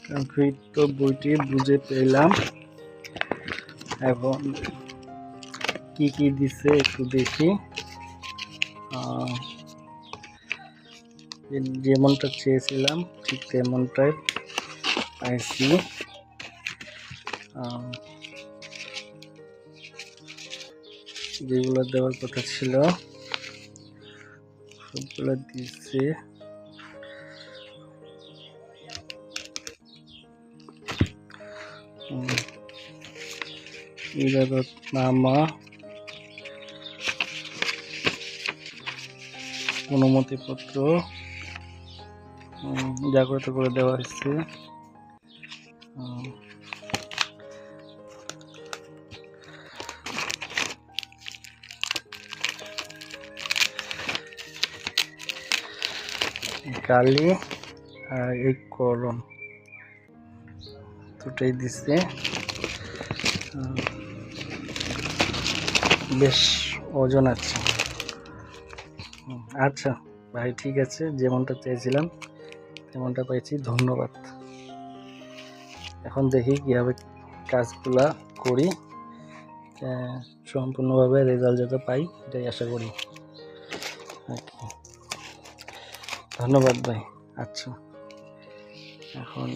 সংক্ষিপ্ত বইটি বুঝে পেলাম। এখন কি কি দিছে একটু দেখি। যেমনটা চেয়েছিলাম ঠিক তেমনটাই পাইছি। যেগুলো দেওয়ার কথা ছিল সবগুলো দিচ্ছে। ইবাদতনামা, অনুমতিপত্র জাগ্রত করে দেওয়া হয়েছে। কালি আর এই কলম দুটাই দিচ্ছে। বেশ ওজন আছে। আচ্ছা ভাই, ঠিক আছে, যেমনটা চেয়েছিলাম তেমনটা পাইছি, ধন্যবাদ। এখন দেখি কিভাবে কাজগুলা করি, সম্পূর্ণভাবে রেজাল্ট যাতে পাই এটাই আশা করি। ধন্যবাদ ভাই। আচ্ছা, এখন